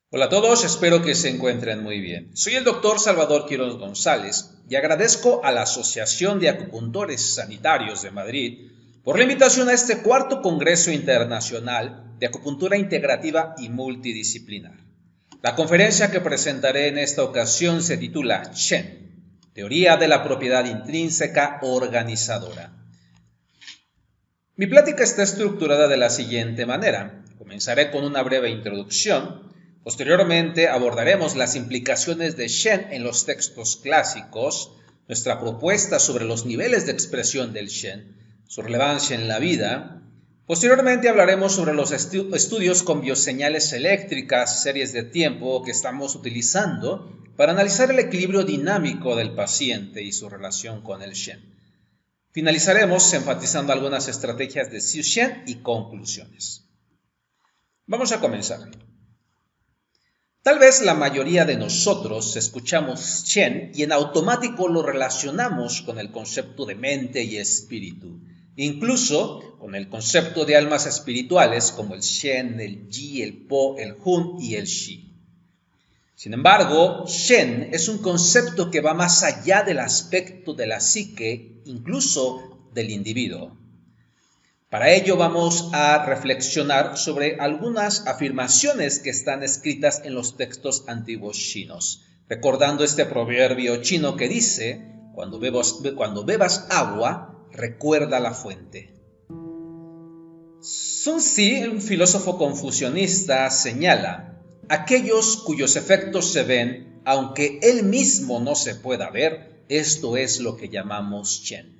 Hola a todos, espero que se encuentren muy bien. Soy el doctor Salvador Quiroz González y agradezco a la Asociación de Acupuntores Sanitarios de Madrid por la invitación a este cuarto Congreso Internacional de Acupuntura Integrativa y Multidisciplinar. La conferencia que presentaré en esta ocasión se titula Shen, Teoría de la Propiedad Intrínseca Organizadora. Mi plática está estructurada de la siguiente manera. Comenzaré con una breve introducción. Posteriormente abordaremos las implicaciones de Shen en los textos clásicos, nuestra propuesta sobre los niveles de expresión del Shen, su relevancia en la vida. Posteriormente hablaremos sobre los estudios con bioseñales eléctricas, series de tiempo que estamos utilizando para analizar el equilibrio dinámico del paciente y su relación con el Shen. Finalizaremos enfatizando algunas estrategias de Xiu Shen y conclusiones. Vamos a comenzar. Tal vez la mayoría de nosotros escuchamos Shen y en automático lo relacionamos con el concepto de mente y espíritu, incluso con el concepto de almas espirituales como el Shen, el Yi, el Po, el Hun y el Shi. Sin embargo, Shen es un concepto que va más allá del aspecto de la psique, incluso del individuo. Para ello vamos a reflexionar sobre algunas afirmaciones que están escritas en los textos antiguos chinos, recordando este proverbio chino que dice, cuando bebas agua, recuerda la fuente. Sun Zi, un filósofo confucionista, señala, aquellos cuyos efectos se ven, aunque él mismo no se pueda ver, esto es lo que llamamos Shen.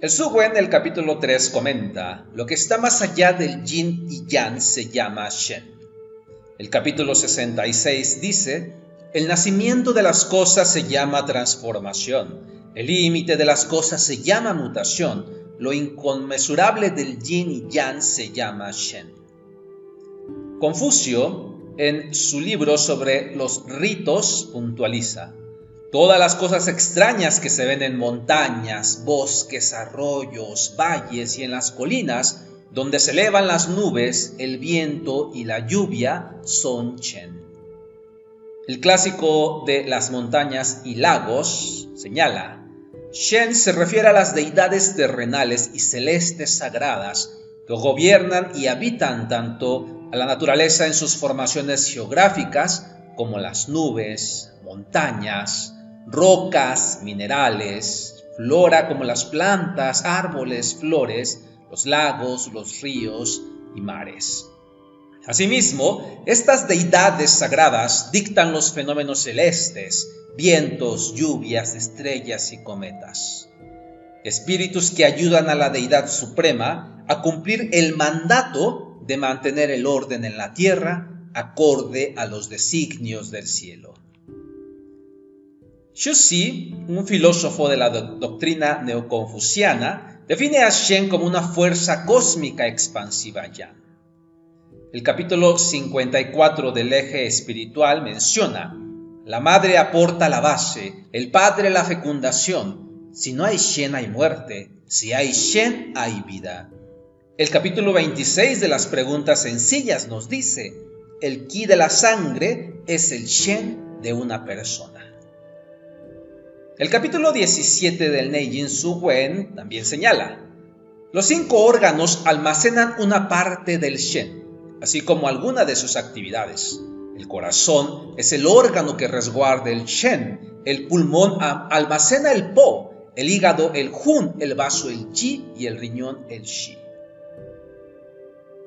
El Zhu Wen del capítulo 3 comenta, lo que está más allá del yin y yang se llama Shen. El capítulo 66 dice, el nacimiento de las cosas se llama transformación, el límite de las cosas se llama mutación, lo inconmensurable del yin y yang se llama Shen. Confucio, en su libro sobre los ritos, puntualiza, todas las cosas extrañas que se ven en montañas, bosques, arroyos, valles y en las colinas, donde se elevan las nubes, el viento y la lluvia, son Shen. El clásico de las montañas y lagos señala, Shen se refiere a las deidades terrenales y celestes sagradas que gobiernan y habitan tanto a la naturaleza en sus formaciones geográficas como las nubes, montañas, rocas, minerales, flora como las plantas, árboles, flores, los lagos, los ríos y mares. Asimismo, estas deidades sagradas dictan los fenómenos celestes, vientos, lluvias, estrellas y cometas. Espíritus que ayudan a la deidad suprema a cumplir el mandato de mantener el orden en la tierra acorde a los designios del cielo. Xu Zi, un filósofo de la doctrina neoconfuciana, define a Shen como una fuerza cósmica expansiva yang. El capítulo 54 del eje espiritual menciona, la madre aporta la base, el padre la fecundación, si no hay Shen hay muerte, si hay Shen hay vida. El capítulo 26 de las preguntas sencillas nos dice, el ki de la sangre es el Shen de una persona. El capítulo 17 del Neijin Zhu Wen también señala, los 5 órganos almacenan una parte del Shen, así como alguna de sus actividades. El corazón es el órgano que resguarda el Shen, el pulmón almacena el Po, el hígado el Hun, el vaso el Ji y el riñón el Shi.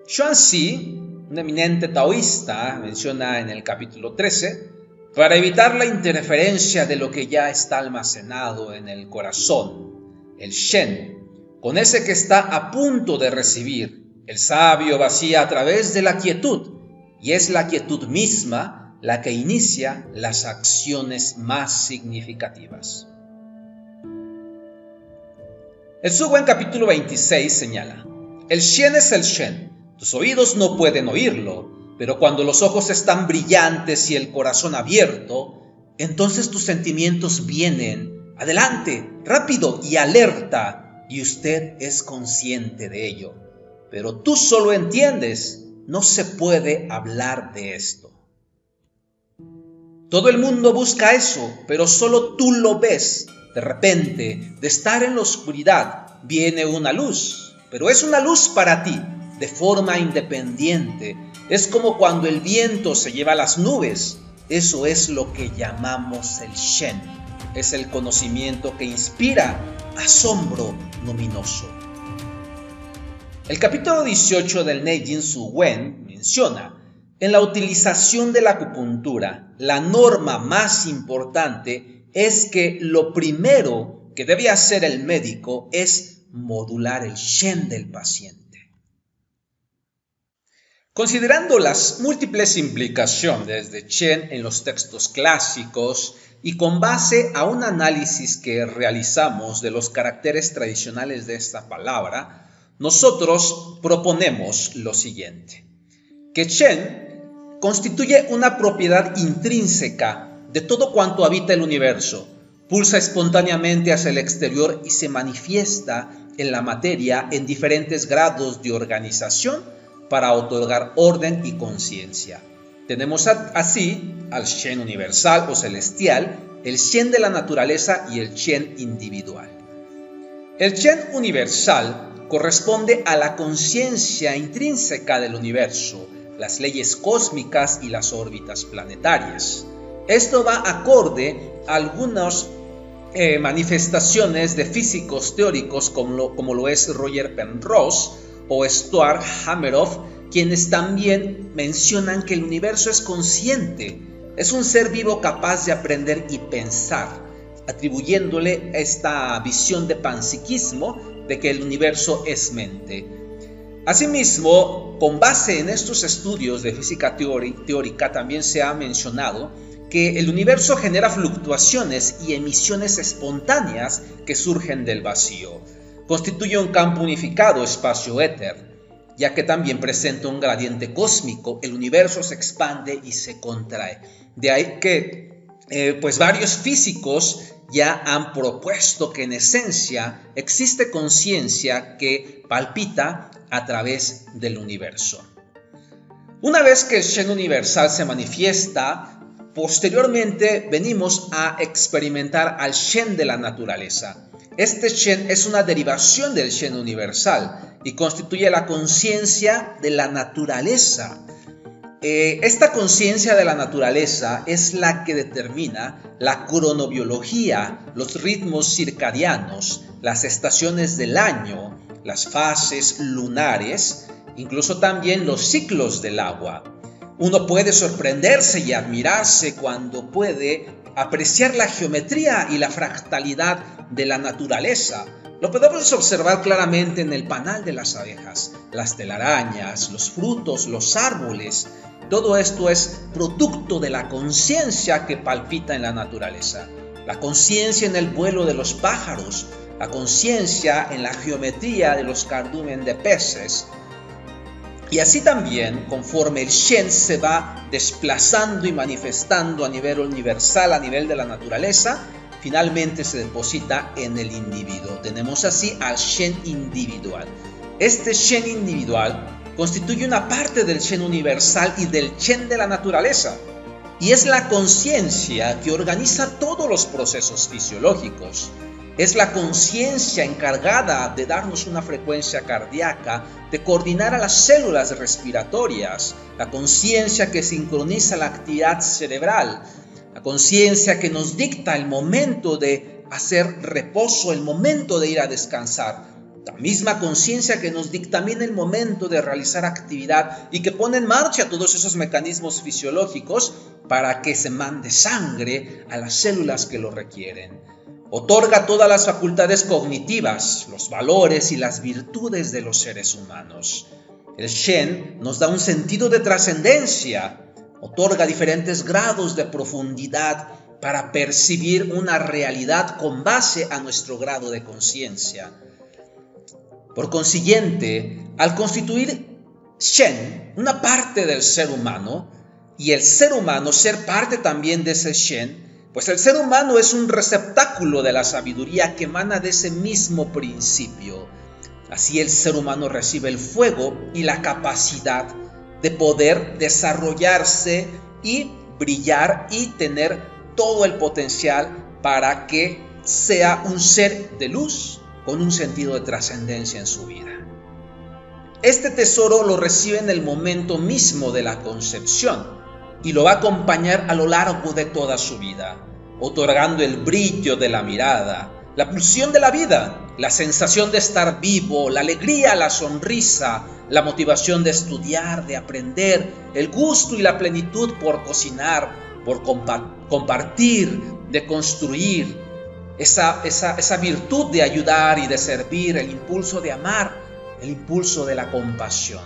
Xuanzi, un eminente taoísta, menciona en el capítulo 13, para evitar la interferencia de lo que ya está almacenado en el corazón, el Shen, con ese que está a punto de recibir, el sabio vacía a través de la quietud, y es la quietud misma la que inicia las acciones más significativas. El Zhu Wen capítulo 26 señala, el Shen es el Shen, tus oídos no pueden oírlo, pero cuando los ojos están brillantes y el corazón abierto, entonces tus sentimientos vienen, adelante, rápido y alerta, y usted es consciente de ello. Pero tú solo entiendes no se puede hablar de esto. Todo el mundo busca eso, pero solo tú lo ves. De repente, de estar en la oscuridad, viene una luz, pero es una luz para ti, de forma independiente. Es como cuando el viento se lleva las nubes. Eso es lo que llamamos el Shen. Es el conocimiento que inspira asombro luminoso. El capítulo 18 del Neijing Su Wen menciona: en la utilización de la acupuntura, la norma más importante es que lo primero que debe hacer el médico es modular el Shen del paciente. Considerando las múltiples implicaciones de Shen en los textos clásicos y con base a un análisis que realizamos de los caracteres tradicionales de esta palabra, nosotros proponemos lo siguiente: que Shen constituye una propiedad intrínseca de todo cuanto habita el universo, pulsa espontáneamente hacia el exterior y se manifiesta en la materia en diferentes grados de organización para otorgar orden y conciencia. Tenemos así al Shen universal o celestial, el Shen de la naturaleza y el Shen individual. El Shen universal corresponde a la conciencia intrínseca del universo, las leyes cósmicas y las órbitas planetarias. Esto va acorde a algunas manifestaciones de físicos teóricos como lo es Roger Penrose o Stuart Hameroff, quienes también mencionan que el universo es consciente, es un ser vivo capaz de aprender y pensar, atribuyéndole esta visión de panpsiquismo de que el universo es mente. Asimismo, con base en estos estudios de física teórica, también se ha mencionado que el universo genera fluctuaciones y emisiones espontáneas que surgen del vacío. Constituye un campo unificado espacio-éter, ya que también presenta un gradiente cósmico. El universo se expande y se contrae. De ahí que varios físicos ya han propuesto que en esencia existe conciencia que palpita a través del universo. Una vez que el Shen universal se manifiesta, posteriormente venimos a experimentar al Shen de la naturaleza. Este Shen es una derivación del Shen universal y constituye la conciencia de la naturaleza. Esta conciencia de la naturaleza es la que determina la cronobiología, los ritmos circadianos, las estaciones del año, las fases lunares, incluso también los ciclos del agua. Uno puede sorprenderse y admirarse cuando puede apreciar la geometría y la fractalidad de la naturaleza. Lo podemos observar claramente en el panal de las abejas, las telarañas, los frutos, los árboles. Todo esto es producto de la conciencia que palpita en la naturaleza. La conciencia en el vuelo de los pájaros, la conciencia en la geometría de los cardumen de peces. Y así también, conforme el Shen se va desplazando y manifestando a nivel universal, a nivel de la naturaleza, finalmente se deposita en el individuo. Tenemos así al Shen individual. Este Shen individual constituye una parte del Shen universal y del Shen de la naturaleza. Y es la conciencia que organiza todos los procesos fisiológicos. Es la conciencia encargada de darnos una frecuencia cardíaca, de coordinar a las células respiratorias, la conciencia que sincroniza la actividad cerebral, la conciencia que nos dicta el momento de hacer reposo, el momento de ir a descansar, la misma conciencia que nos dictamina el momento de realizar actividad y que pone en marcha todos esos mecanismos fisiológicos para que se mande sangre a las células que lo requieren. Otorga todas las facultades cognitivas, los valores y las virtudes de los seres humanos. El Shen nos da un sentido de trascendencia, otorga diferentes grados de profundidad para percibir una realidad con base a nuestro grado de conciencia. Por consiguiente, al constituir Shen una parte del ser humano y el ser humano ser parte también de ese Shen, pues el ser humano es un receptáculo de la sabiduría que emana de ese mismo principio. Así el ser humano recibe el fuego y la capacidad de poder desarrollarse y brillar y tener todo el potencial para que sea un ser de luz con un sentido de trascendencia en su vida. Este tesoro lo recibe en el momento mismo de la concepción y lo va a acompañar a lo largo de toda su vida, otorgando el brillo de la mirada, la pulsión de la vida, la sensación de estar vivo, la alegría, la sonrisa, la motivación de estudiar, de aprender, el gusto y la plenitud por cocinar, por compartir, de construir, esa virtud de ayudar y de servir, el impulso de amar, el impulso de la compasión.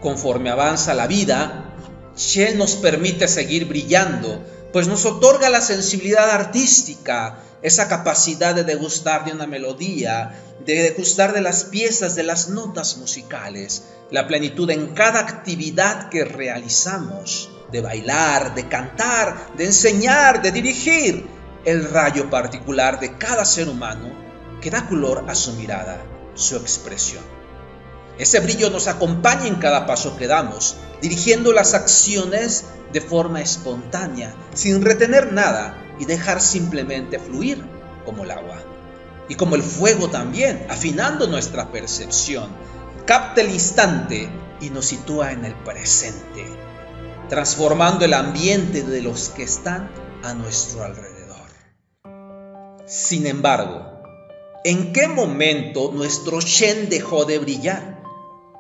Conforme avanza la vida, Shen nos permite seguir brillando, pues nos otorga la sensibilidad artística, esa capacidad de degustar de una melodía, de degustar de las piezas, de las notas musicales, la plenitud en cada actividad que realizamos, de bailar, de cantar, de enseñar, de dirigir, el rayo particular de cada ser humano que da color a su mirada, su expresión. Ese brillo nos acompaña en cada paso que damos, dirigiendo las acciones de forma espontánea, sin retener nada y dejar simplemente fluir como el agua. Y como el fuego también, afinando nuestra percepción, capta el instante y nos sitúa en el presente, transformando el ambiente de los que están a nuestro alrededor. Sin embargo, ¿en qué momento nuestro Shen dejó de brillar?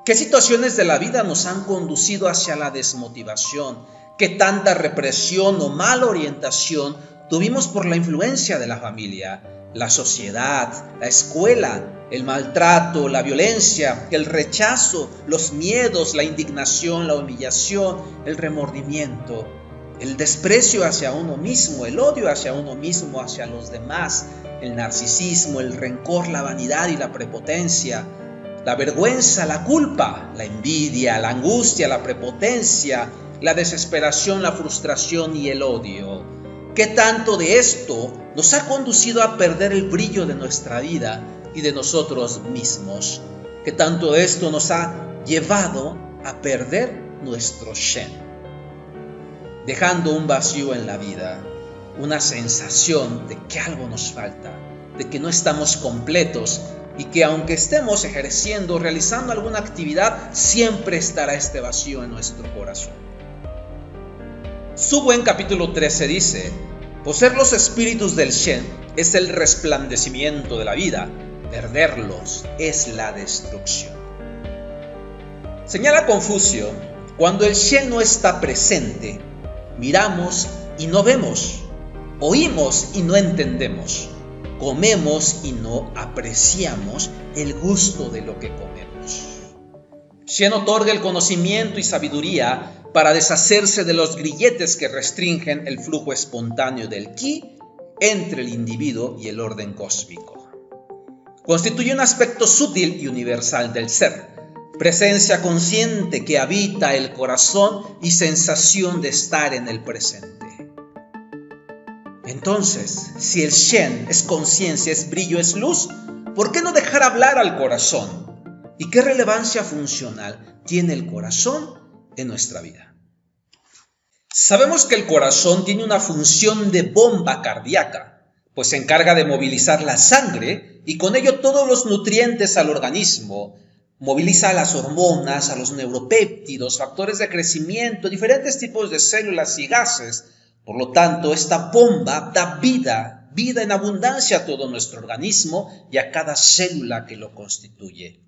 ¿Qué situaciones de la vida nos han conducido hacia la desmotivación? ¿Qué tanta represión o mala orientación tuvimos por la influencia de la familia, la sociedad, la escuela, el maltrato, la violencia, el rechazo, los miedos, la indignación, la humillación, el remordimiento, el desprecio hacia uno mismo, el odio hacia uno mismo, hacia los demás, el narcisismo, el rencor, la vanidad y la prepotencia, la vergüenza, la culpa, la envidia, la angustia, la prepotencia, la desesperación, la frustración y el odio? ¿Qué tanto de esto nos ha conducido a perder el brillo de nuestra vida y de nosotros mismos? ¿Qué tanto de esto nos ha llevado a perder nuestro Shen? Dejando un vacío en la vida, una sensación de que algo nos falta, de que no estamos completos y que aunque estemos ejerciendo, realizando alguna actividad, siempre estará este vacío en nuestro corazón. Subo en capítulo 13 dice: poseer los espíritus del Shen es el resplandecimiento de la vida, perderlos es la destrucción. Señala Confucio, cuando el Shen no está presente, miramos y no vemos, oímos y no entendemos, comemos y no apreciamos el gusto de lo que comemos. Shen otorga el conocimiento y sabiduría para deshacerse de los grilletes que restringen el flujo espontáneo del Ki entre el individuo y el orden cósmico. Constituye un aspecto sutil y universal del ser, presencia consciente que habita el corazón y sensación de estar en el presente. Entonces, si el Shen es conciencia, es brillo, es luz, ¿por qué no dejar hablar al corazón? ¿Y qué relevancia funcional tiene el corazón en nuestra vida? Sabemos que el corazón tiene una función de bomba cardíaca, pues se encarga de movilizar la sangre y con ello todos los nutrientes al organismo, moviliza a las hormonas, a los neuropéptidos, factores de crecimiento, diferentes tipos de células y gases. Por lo tanto, esta bomba da vida en abundancia a todo nuestro organismo y a cada célula que lo constituye.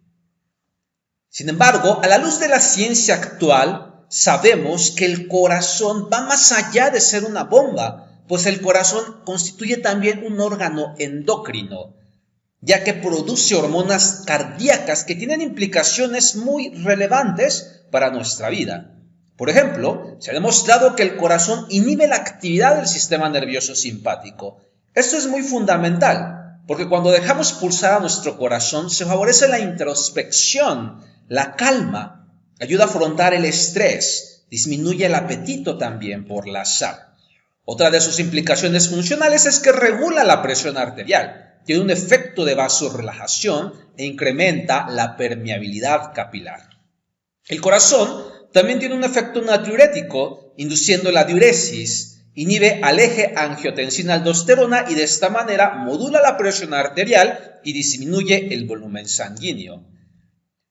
Sin embargo, a la luz de la ciencia actual, sabemos que el corazón va más allá de ser una bomba, pues el corazón constituye también un órgano endocrino, ya que produce hormonas cardíacas que tienen implicaciones muy relevantes para nuestra vida. Por ejemplo, se ha demostrado que el corazón inhibe la actividad del sistema nervioso simpático. Esto es muy fundamental, porque cuando dejamos pulsar a nuestro corazón, se favorece la introspección, la calma, ayuda a afrontar el estrés, disminuye el apetito también por la sal. Otra de sus implicaciones funcionales es que regula la presión arterial, tiene un efecto de vasorelajación e incrementa la permeabilidad capilar. El corazón también tiene un efecto natriurético, induciendo la diuresis, inhibe al eje angiotensina-aldosterona y de esta manera modula la presión arterial y disminuye el volumen sanguíneo.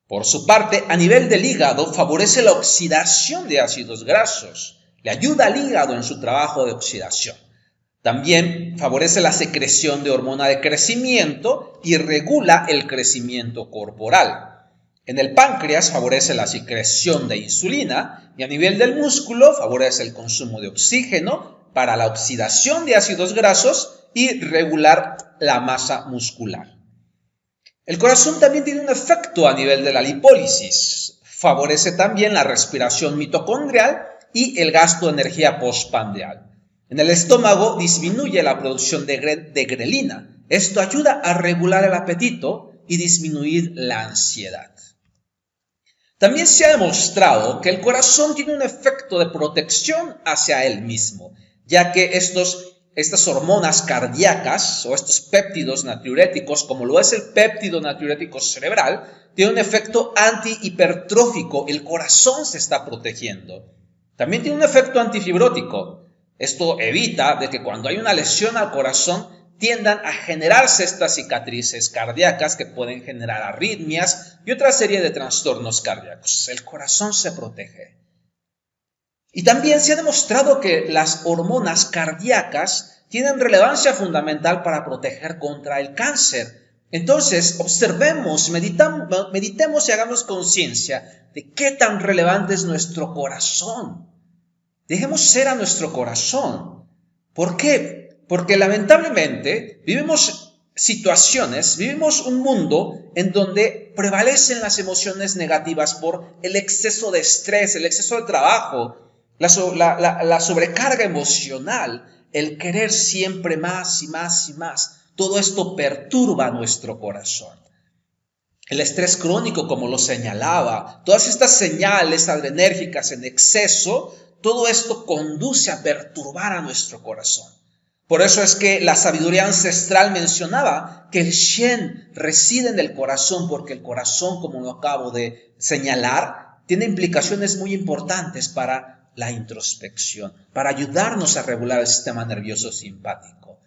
Por su parte, a nivel del hígado, favorece la oxidación de ácidos grasos, le ayuda al hígado en su trabajo de oxidación. También favorece la secreción de hormona de crecimiento y regula el crecimiento corporal. En el páncreas favorece la secreción de insulina y a nivel del músculo favorece el consumo de oxígeno para la oxidación de ácidos grasos y regular la masa muscular. El corazón también tiene un efecto a nivel de la lipólisis. Favorece también la respiración mitocondrial y el gasto de energía postprandial. En el estómago disminuye la producción de grelina. Esto ayuda a regular el apetito y disminuir la ansiedad. También se ha demostrado que el corazón tiene un efecto de protección hacia él mismo, ya que estas hormonas cardíacas o estos péptidos natriuréticos, como lo es el péptido natriurético cerebral, tiene un efecto antihipertrófico. El corazón se está protegiendo. También tiene un efecto antifibrótico. Esto evita de que cuando hay una lesión al corazón tiendan a generarse estas cicatrices cardíacas que pueden generar arritmias y otra serie de trastornos cardíacos. El corazón se protege. Y también se ha demostrado que las hormonas cardíacas tienen relevancia fundamental para proteger contra el cáncer. Entonces, observemos, meditemos y hagamos conciencia de qué tan relevante es nuestro corazón. Dejemos ser a nuestro corazón. ¿Por qué? Porque lamentablemente vivimos un mundo en donde prevalecen las emociones negativas por el exceso de estrés, el exceso de trabajo, la sobrecarga emocional, el querer siempre más y más y más. Todo esto perturba nuestro corazón. El estrés crónico, como lo señalaba, todas estas señales adrenérgicas en exceso, todo esto conduce a perturbar a nuestro corazón. Por eso es que la sabiduría ancestral mencionaba que el Shen reside en el corazón, porque el corazón, como lo acabo de señalar, tiene implicaciones muy importantes para la introspección, para ayudarnos a regular el sistema nervioso simpático.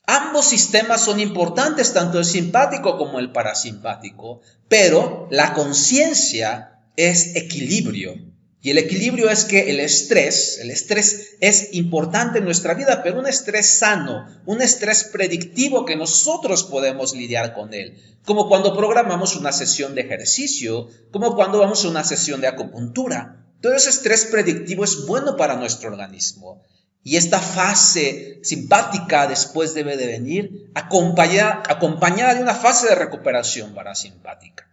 Ambos sistemas son importantes, tanto el simpático como el parasimpático, pero la conciencia es equilibrio. Y el equilibrio es que el estrés es importante en nuestra vida, pero un estrés sano, un estrés predictivo que nosotros podemos lidiar con él. Como cuando programamos una sesión de ejercicio, como cuando vamos a una sesión de acupuntura. Todo ese estrés predictivo es bueno para nuestro organismo. Y esta fase simpática después debe de venir acompañada de una fase de recuperación parasimpática.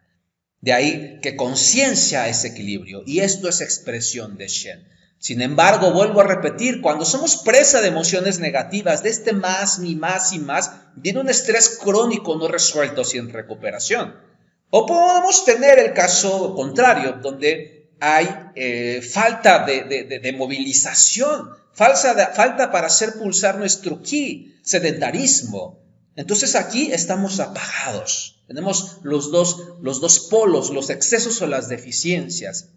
De ahí que conciencia es equilibrio y esto es expresión de Shen. Sin embargo, vuelvo a repetir, cuando somos presa de emociones negativas, de este más y más y más, viene un estrés crónico no resuelto sin recuperación. O podemos tener el caso contrario, donde hay falta de movilización, falta para hacer pulsar nuestro ki, sedentarismo. Entonces aquí estamos apagados. Tenemos los dos polos, los excesos o las deficiencias.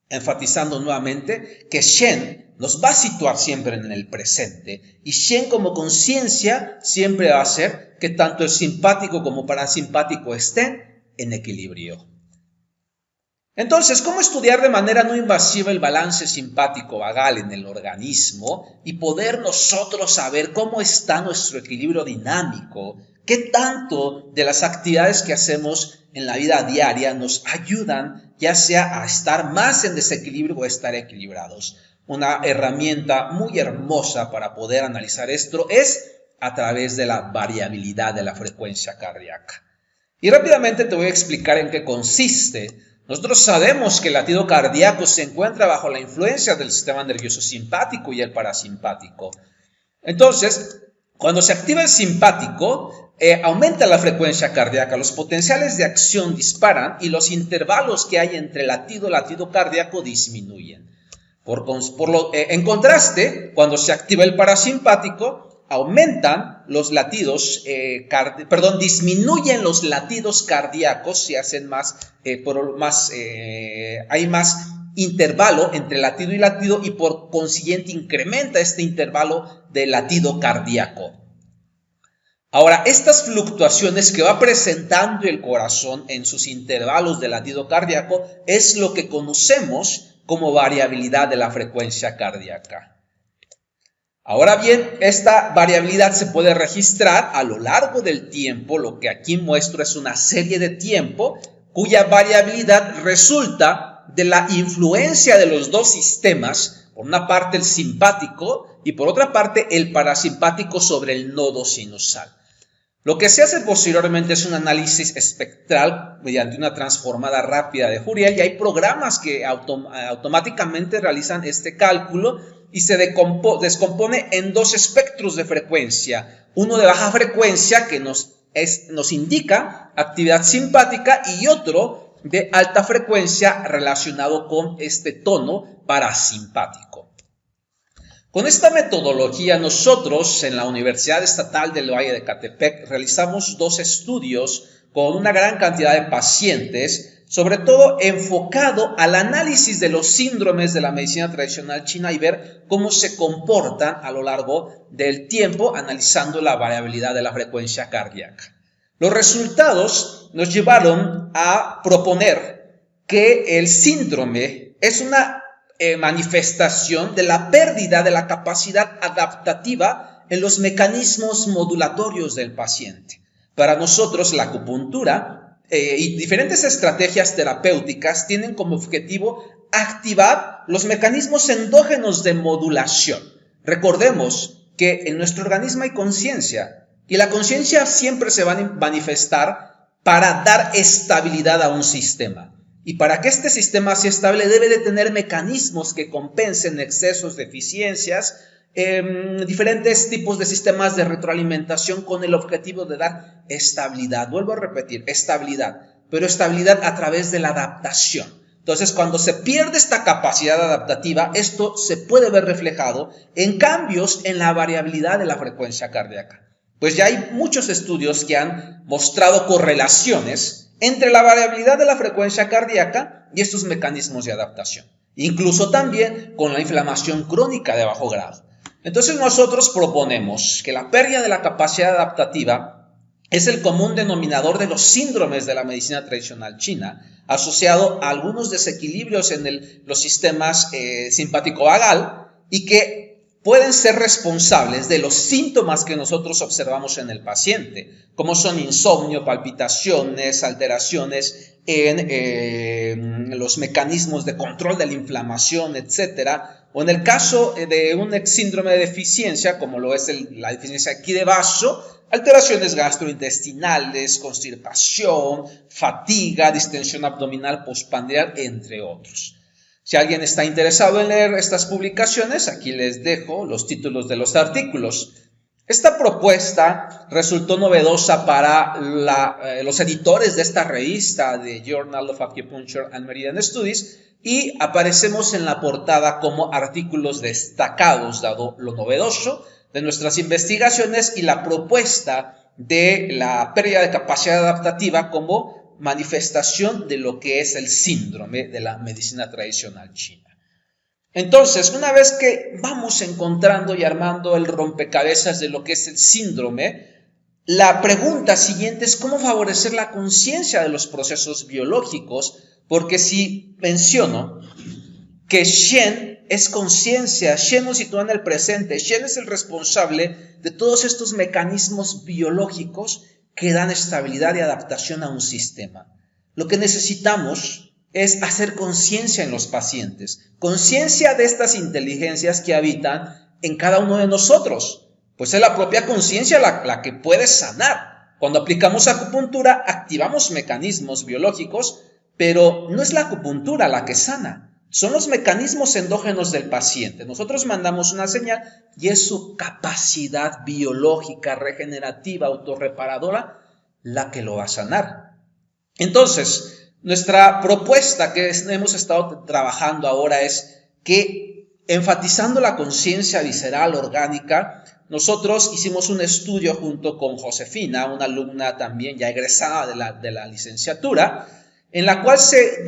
Enfatizando nuevamente que Shen nos va a situar siempre en el presente. Y Shen como conciencia siempre va a hacer que tanto el simpático como parasimpático estén en equilibrio. Entonces, ¿cómo estudiar de manera no invasiva el balance simpático vagal en el organismo y poder nosotros saber cómo está nuestro equilibrio dinámico? ¿Qué tanto de las actividades que hacemos en la vida diaria nos ayudan ya sea a estar más en desequilibrio o a estar equilibrados? Una herramienta muy hermosa para poder analizar esto es a través de la variabilidad de la frecuencia cardíaca. Y rápidamente te voy a explicar en qué consiste. Nosotros sabemos que el latido cardíaco se encuentra bajo la influencia del sistema nervioso simpático y el parasimpático. Entonces, cuando se activa el simpático, aumenta la frecuencia cardíaca, los potenciales de acción disparan y los intervalos que hay entre latido cardíaco disminuyen. En contraste, cuando se activa el parasimpático, aumentan los latidos, disminuyen los latidos cardíacos, se hacen hay más intervalo entre latido y latido y por consiguiente incrementa este intervalo de latido cardíaco. Ahora, estas fluctuaciones que va presentando el corazón en sus intervalos de latido cardíaco es lo que conocemos como variabilidad de la frecuencia cardíaca. Ahora bien, esta variabilidad se puede registrar a lo largo del tiempo. Lo que aquí muestro es una serie de tiempo cuya variabilidad resulta de la influencia de los dos sistemas, por una parte el simpático y por otra parte el parasimpático sobre el nodo sinusal. Lo que se hace posteriormente es un análisis espectral mediante una transformada rápida de Fourier y hay programas que automáticamente realizan este cálculo y se descompone en dos espectros de frecuencia. Uno de baja frecuencia que nos indica actividad simpática y otro de alta frecuencia relacionado con este tono parasimpático. Con esta metodología nosotros en la Universidad Estatal del Valle de Ecatepec realizamos dos estudios con una gran cantidad de pacientes, sobre todo enfocado al análisis de los síndromes de la medicina tradicional china y ver cómo se comportan a lo largo del tiempo analizando la variabilidad de la frecuencia cardíaca. Los resultados nos llevaron a proponer que el síndrome es una manifestación de la pérdida de la capacidad adaptativa en los mecanismos modulatorios del paciente. Para nosotros la acupuntura y diferentes estrategias terapéuticas tienen como objetivo activar los mecanismos endógenos de modulación. Recordemos que en nuestro organismo hay conciencia y la conciencia siempre se va a manifestar para dar estabilidad a un sistema. Y para que este sistema sea estable debe de tener mecanismos que compensen excesos, deficiencias, diferentes tipos de sistemas de retroalimentación con el objetivo de dar estabilidad. Vuelvo a repetir, estabilidad, pero estabilidad a través de la adaptación. Entonces, cuando se pierde esta capacidad adaptativa, esto se puede ver reflejado en cambios en la variabilidad de la frecuencia cardíaca. Pues ya hay muchos estudios que han mostrado correlaciones entre la variabilidad de la frecuencia cardíaca y estos mecanismos de adaptación, incluso también con la inflamación crónica de bajo grado. Entonces nosotros proponemos que la pérdida de la capacidad adaptativa es el común denominador de los síndromes de la medicina tradicional china, asociado a algunos desequilibrios en los sistemas simpático-vagal y que pueden ser responsables de los síntomas que nosotros observamos en el paciente, como son insomnio, palpitaciones, alteraciones en los mecanismos de control de la inflamación, etcétera. O en el caso de un síndrome de deficiencia, como lo es la deficiencia aquí de vaso, alteraciones gastrointestinales, constipación, fatiga, distensión abdominal postprandial, entre otros. Si alguien está interesado en leer estas publicaciones, aquí les dejo los títulos de los artículos. Esta propuesta resultó novedosa para los editores de esta revista de Journal of Acupuncture and Meridian Studies y aparecemos en la portada como artículos destacados, dado lo novedoso de nuestras investigaciones y la propuesta de la pérdida de capacidad adaptativa como manifestación de lo que es el síndrome de la medicina tradicional china. Entonces, una vez que vamos encontrando y armando el rompecabezas de lo que es el síndrome, la pregunta siguiente es cómo favorecer la conciencia de los procesos biológicos, porque si menciono que Shen es conciencia, Shen nos sitúa en el presente, Shen es el responsable de todos estos mecanismos biológicos que dan estabilidad y adaptación a un sistema. Lo que necesitamos es hacer conciencia en los pacientes, conciencia de estas inteligencias que habitan en cada uno de nosotros, pues es la propia conciencia la que puede sanar. Cuando aplicamos acupuntura, activamos mecanismos biológicos, pero no es la acupuntura la que sana, son los mecanismos endógenos del paciente. Nosotros mandamos una señal y es su capacidad biológica, regenerativa, autorreparadora, la que lo va a sanar. Entonces, nuestra propuesta que hemos estado trabajando ahora es que, enfatizando la conciencia visceral orgánica, nosotros hicimos un estudio junto con Josefina, una alumna también ya egresada de la licenciatura, en la cual se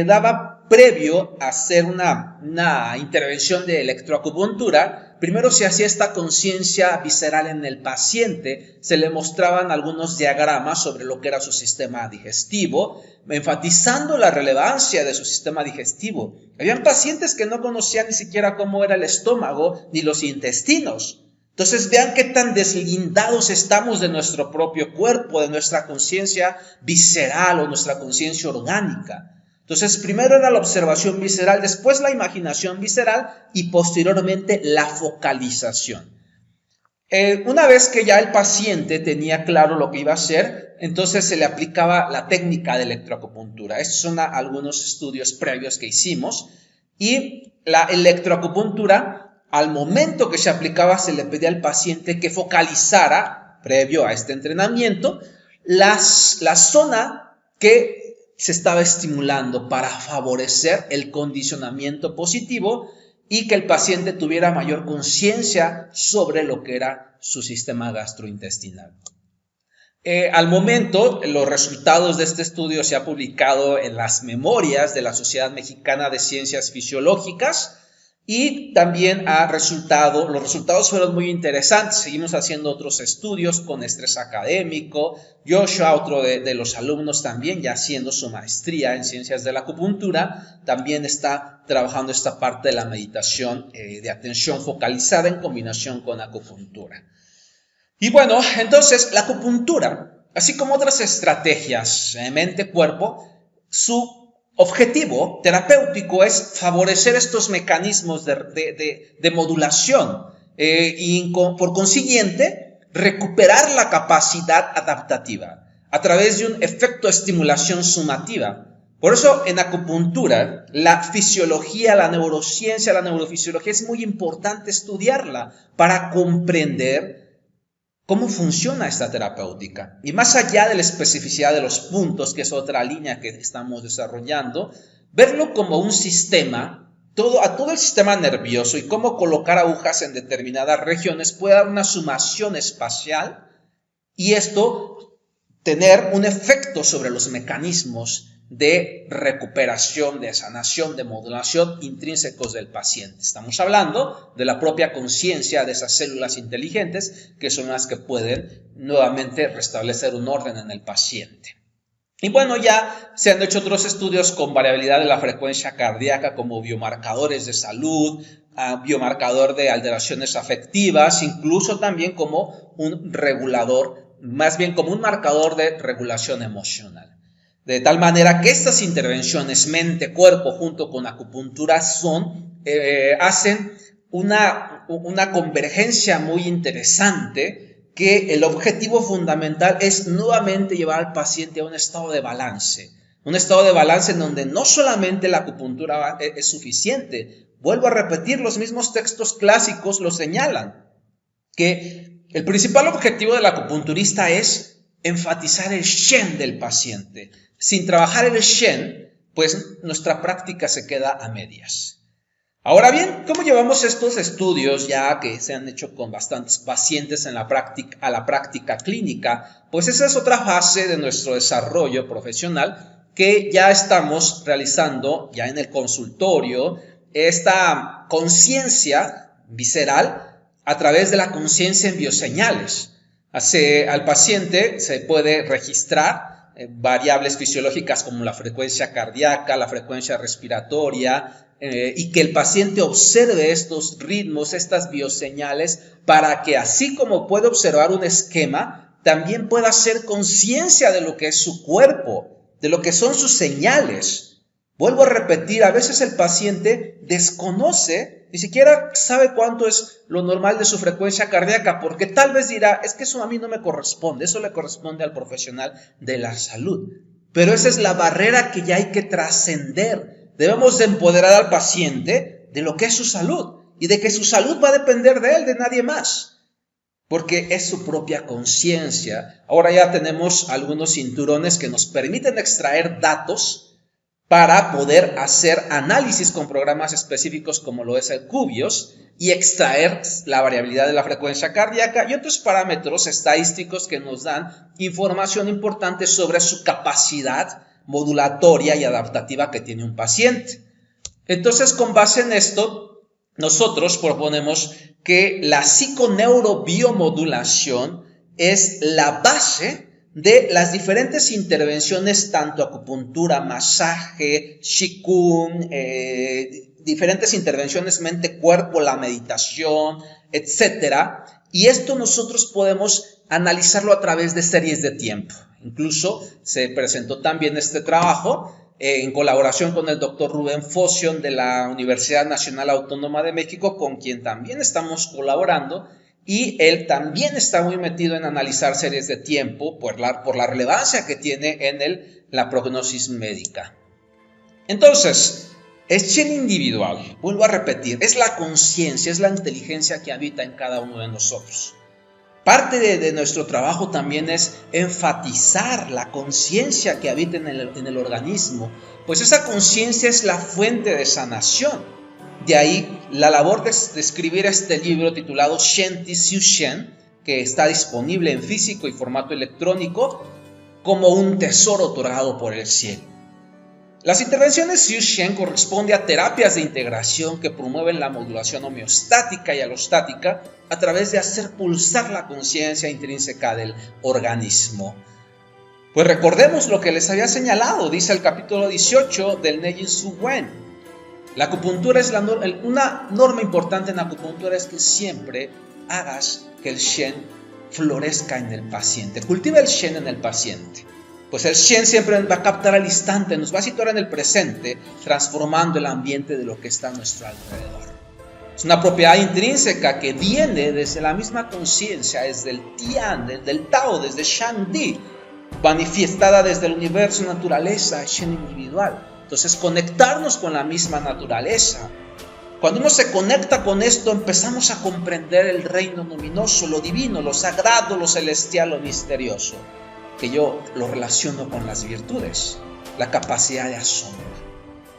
daba previo a hacer una intervención de electroacupuntura, primero se hacía esta conciencia visceral en el paciente, se le mostraban algunos diagramas sobre lo que era su sistema digestivo, enfatizando la relevancia de su sistema digestivo. Habían pacientes que no conocían ni siquiera cómo era el estómago ni los intestinos. Entonces vean qué tan deslindados estamos de nuestro propio cuerpo, de nuestra conciencia visceral o nuestra conciencia orgánica. Entonces primero era la observación visceral, después la imaginación visceral y posteriormente la focalización. Una vez que ya el paciente tenía claro lo que iba a hacer, entonces se le aplicaba la técnica de electroacupuntura. Estos son algunos estudios previos que hicimos y la electroacupuntura, al momento que se aplicaba, se le pedía al paciente que focalizara, previo a este entrenamiento, la zona que se estaba estimulando para favorecer el condicionamiento positivo y que el paciente tuviera mayor conciencia sobre lo que era su sistema gastrointestinal. Al momento, los resultados de este estudio se han publicado en las memorias de la Sociedad Mexicana de Ciencias Fisiológicas y también los resultados fueron muy interesantes. Seguimos haciendo otros estudios con estrés académico. Joshua, otro de los alumnos también, ya haciendo su maestría en ciencias de la acupuntura, también está trabajando esta parte de la meditación de atención focalizada en combinación con acupuntura. Y bueno, entonces la acupuntura, así como otras estrategias mente-cuerpo, su objetivo terapéutico es favorecer estos mecanismos de modulación y por consiguiente recuperar la capacidad adaptativa a través de un efecto de estimulación sumativa. Por eso en acupuntura la fisiología, la neurociencia, la neurofisiología es muy importante estudiarla para comprender cómo funciona esta terapéutica. Y más allá de la especificidad de los puntos, que es otra línea que estamos desarrollando, verlo como un sistema, a todo el sistema nervioso y cómo colocar agujas en determinadas regiones puede dar una sumación espacial y esto tener un efecto sobre los mecanismos de recuperación, de sanación, de modulación intrínsecos del paciente. Estamos hablando de la propia conciencia de esas células inteligentes que son las que pueden nuevamente restablecer un orden en el paciente. Y bueno, ya se han hecho otros estudios con variabilidad de la frecuencia cardíaca como biomarcadores de salud, biomarcador de alteraciones afectivas, incluso también como un regulador, más bien como un marcador de regulación emocional. De tal manera que estas intervenciones mente-cuerpo junto con acupuntura hacen una convergencia muy interesante, que el objetivo fundamental es nuevamente llevar al paciente a un estado de balance. Un estado de balance en donde no solamente la acupuntura es suficiente. Vuelvo a repetir, los mismos textos clásicos lo señalan, que el principal objetivo del acupunturista es enfatizar el Shen del paciente. Sin trabajar el Shen, pues nuestra práctica se queda a medias. Ahora bien, ¿cómo llevamos estos estudios ya que se han hecho con bastantes pacientes a la práctica clínica? Pues esa es otra fase de nuestro desarrollo profesional que ya estamos realizando ya en el consultorio, esta conciencia visceral a través de la conciencia en bioseñales. Al paciente se puede registrar variables fisiológicas como la frecuencia cardíaca, la frecuencia respiratoria, y que el paciente observe estos ritmos, estas bioseñales, para que así como puede observar un esquema, también pueda hacer conciencia de lo que es su cuerpo, de lo que son sus señales. Vuelvo a repetir, a veces el paciente desconoce, ni siquiera sabe cuánto es lo normal de su frecuencia cardíaca, porque tal vez dirá, es que eso a mí no me corresponde, eso le corresponde al profesional de la salud. Pero esa es la barrera que ya hay que trascender. Debemos de empoderar al paciente de lo que es su salud y de que su salud va a depender de él, de nadie más, porque es su propia conciencia. Ahora ya tenemos algunos cinturones que nos permiten extraer datos para poder hacer análisis con programas específicos como lo es el Cubios y extraer la variabilidad de la frecuencia cardíaca y otros parámetros estadísticos que nos dan información importante sobre su capacidad modulatoria y adaptativa que tiene un paciente. Entonces, con base en esto, nosotros proponemos que la psiconeurobio-modulación es la base de las diferentes intervenciones, tanto acupuntura, masaje, qigong, diferentes intervenciones mente-cuerpo, la meditación, etcétera. Y esto nosotros podemos analizarlo a través de series de tiempo. Incluso se presentó también este trabajo en colaboración con el doctor Rubén Foción de la Universidad Nacional Autónoma de México, con quien también estamos colaborando, y él también está muy metido en analizar series de tiempo por la relevancia que tiene en la prognosis médica. Entonces, el Shen individual, vuelvo a repetir, es la conciencia, es la inteligencia que habita en cada uno de nosotros. Parte de nuestro trabajo también es enfatizar la conciencia que habita en el organismo, pues esa conciencia es la fuente de sanación. De ahí la labor de escribir este libro titulado Shen Ti Xiu Shen, que está disponible en físico y formato electrónico como un tesoro otorgado por el cielo. Las intervenciones Xiu Shen corresponden a terapias de integración que promueven la modulación homeostática y alostática a través de hacer pulsar la conciencia intrínseca del organismo. Pues recordemos lo que les había señalado, dice el capítulo 18 del Neijing Su Wen. La acupuntura es una norma importante en acupuntura es que siempre hagas que el Shen florezca en el paciente, cultiva el Shen en el paciente. Pues el Shen siempre va a captar al instante, nos va a situar en el presente, transformando el ambiente de lo que está a nuestro alrededor. Es una propiedad intrínseca que viene desde la misma conciencia, desde el Tian, desde el Tao, desde Shangdi, manifestada desde el universo, naturaleza, Shen individual. Entonces, conectarnos con la misma naturaleza. Cuando uno se conecta con esto, empezamos a comprender el reino luminoso, lo divino, lo sagrado, lo celestial, lo misterioso, que yo lo relaciono con las virtudes, la capacidad de asombro.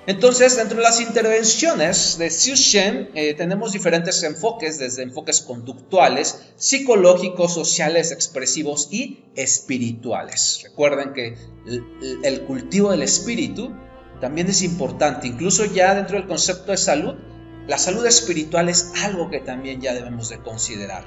Entonces, dentro de las intervenciones de Xiu Shen, tenemos diferentes enfoques, desde enfoques conductuales, psicológicos, sociales, expresivos y espirituales. Recuerden que el cultivo del espíritu también es importante, incluso ya dentro del concepto de salud, la salud espiritual es algo que también ya debemos de considerar.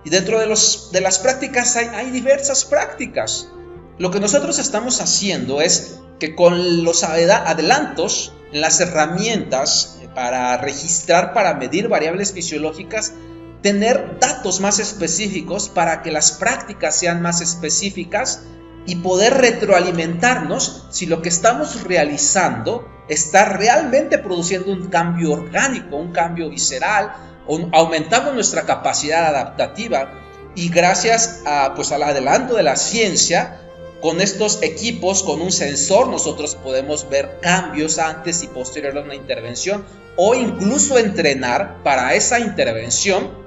Y dentro de las prácticas hay diversas prácticas. Lo que nosotros estamos haciendo es que con los adelantos en las herramientas para registrar, para medir variables fisiológicas, tener datos más específicos para que las prácticas sean más específicas y poder retroalimentarnos si lo que estamos realizando está realmente produciendo un cambio orgánico, un cambio visceral, aumentando nuestra capacidad adaptativa. Y gracias al adelanto de la ciencia, con estos equipos, con un sensor, nosotros podemos ver cambios antes y posterior a una intervención o incluso entrenar para esa intervención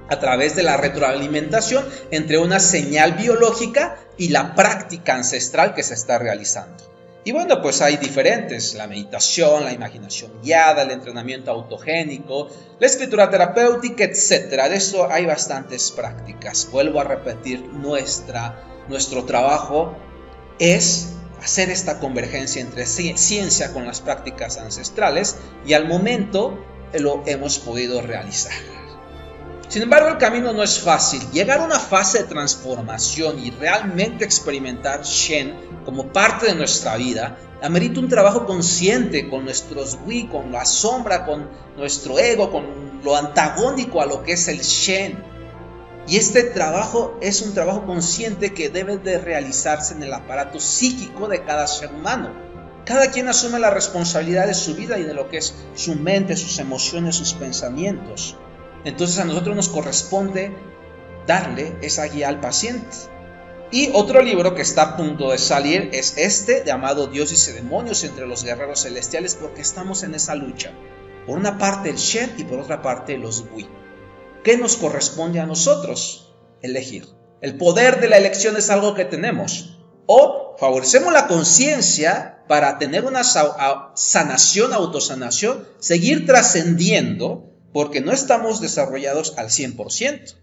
a través de la retroalimentación entre una señal biológica y la práctica ancestral que se está realizando. Y bueno, pues hay diferentes, la meditación, la imaginación guiada, el entrenamiento autogénico, la escritura terapéutica, etc. De eso hay bastantes prácticas. Vuelvo a repetir, nuestro trabajo es hacer esta convergencia entre ciencia con las prácticas ancestrales y al momento lo hemos podido realizar. Sin embargo, el camino no es fácil. Llegar a una fase de transformación y realmente experimentar Shen como parte de nuestra vida amerita un trabajo consciente con nuestros Wi, con la sombra, con nuestro ego, con lo antagónico a lo que es el Shen. Y este trabajo es un trabajo consciente que debe de realizarse en el aparato psíquico de cada ser humano. Cada quien asume la responsabilidad de su vida y de lo que es su mente, sus emociones, sus pensamientos. Entonces a nosotros nos corresponde darle esa guía al paciente. Y otro libro que está a punto de salir es este, llamado Dioses y Demonios entre los Guerreros Celestiales, porque estamos en esa lucha. Por una parte el Shen y por otra parte los Wi. ¿Qué nos corresponde a nosotros? Elegir. El poder de la elección es algo que tenemos. O favorecemos la conciencia para tener una sanación, autosanación, seguir trascendiendo, porque no estamos desarrollados al 100%.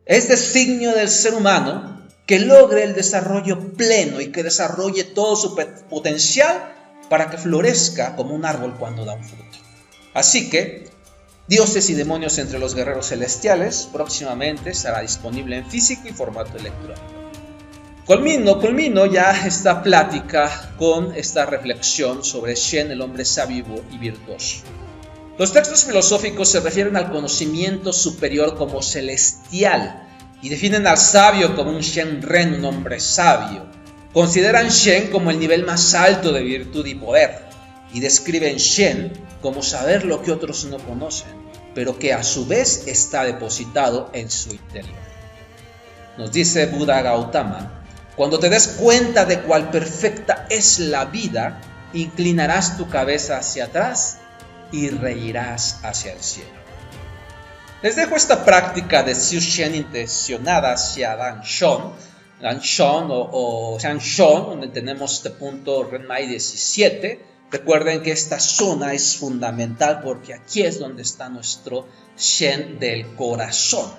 Es designio del ser humano que logre el desarrollo pleno y que desarrolle todo su potencial para que florezca como un árbol cuando da un fruto. Así que, Dioses y Demonios entre los Guerreros Celestiales próximamente estará disponible en físico y formato electrónico. Culmino ya esta plática con esta reflexión sobre Shen, el hombre sabio y virtuoso. Los textos filosóficos se refieren al conocimiento superior como celestial y definen al sabio como un Shen Ren, un hombre sabio. Consideran Shen como el nivel más alto de virtud y poder y describen Shen como saber lo que otros no conocen, pero que a su vez está depositado en su interior. Nos dice Buda Gautama: cuando te des cuenta de cuál perfecta es la vida, inclinarás tu cabeza hacia atrás y reirás hacia el cielo. Les dejo esta práctica de Xiu Shen intencionada hacia Dan Shon o Shang Shon, donde tenemos este punto Renmai 17. Recuerden que esta zona es fundamental porque aquí es donde está nuestro Shen del corazón.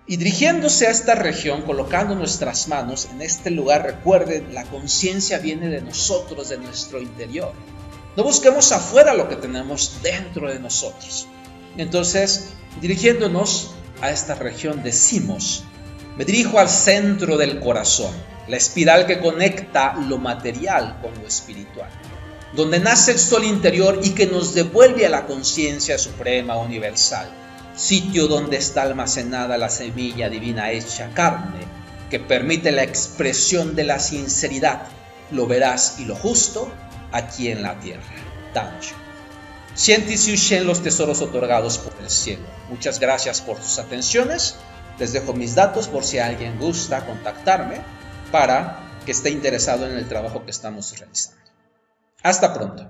Y dirigiéndose a esta región, colocando nuestras manos en este lugar, recuerden, la conciencia viene de nosotros, de nuestro interior. No busquemos afuera lo que tenemos dentro de nosotros. Entonces, dirigiéndonos a esta región, decimos: me dirijo al centro del corazón, la espiral que conecta lo material con lo espiritual, donde nace el sol interior y que nos devuelve a la conciencia suprema universal, sitio donde está almacenada la semilla divina hecha carne, que permite la expresión de la sinceridad, lo veraz y lo justo aquí en la tierra. Danjo. Shen Ti Xiu Shen, los tesoros otorgados por el cielo. Muchas gracias por sus atenciones. Les dejo mis datos por si alguien gusta contactarme para que esté interesado en el trabajo que estamos realizando. Hasta pronto.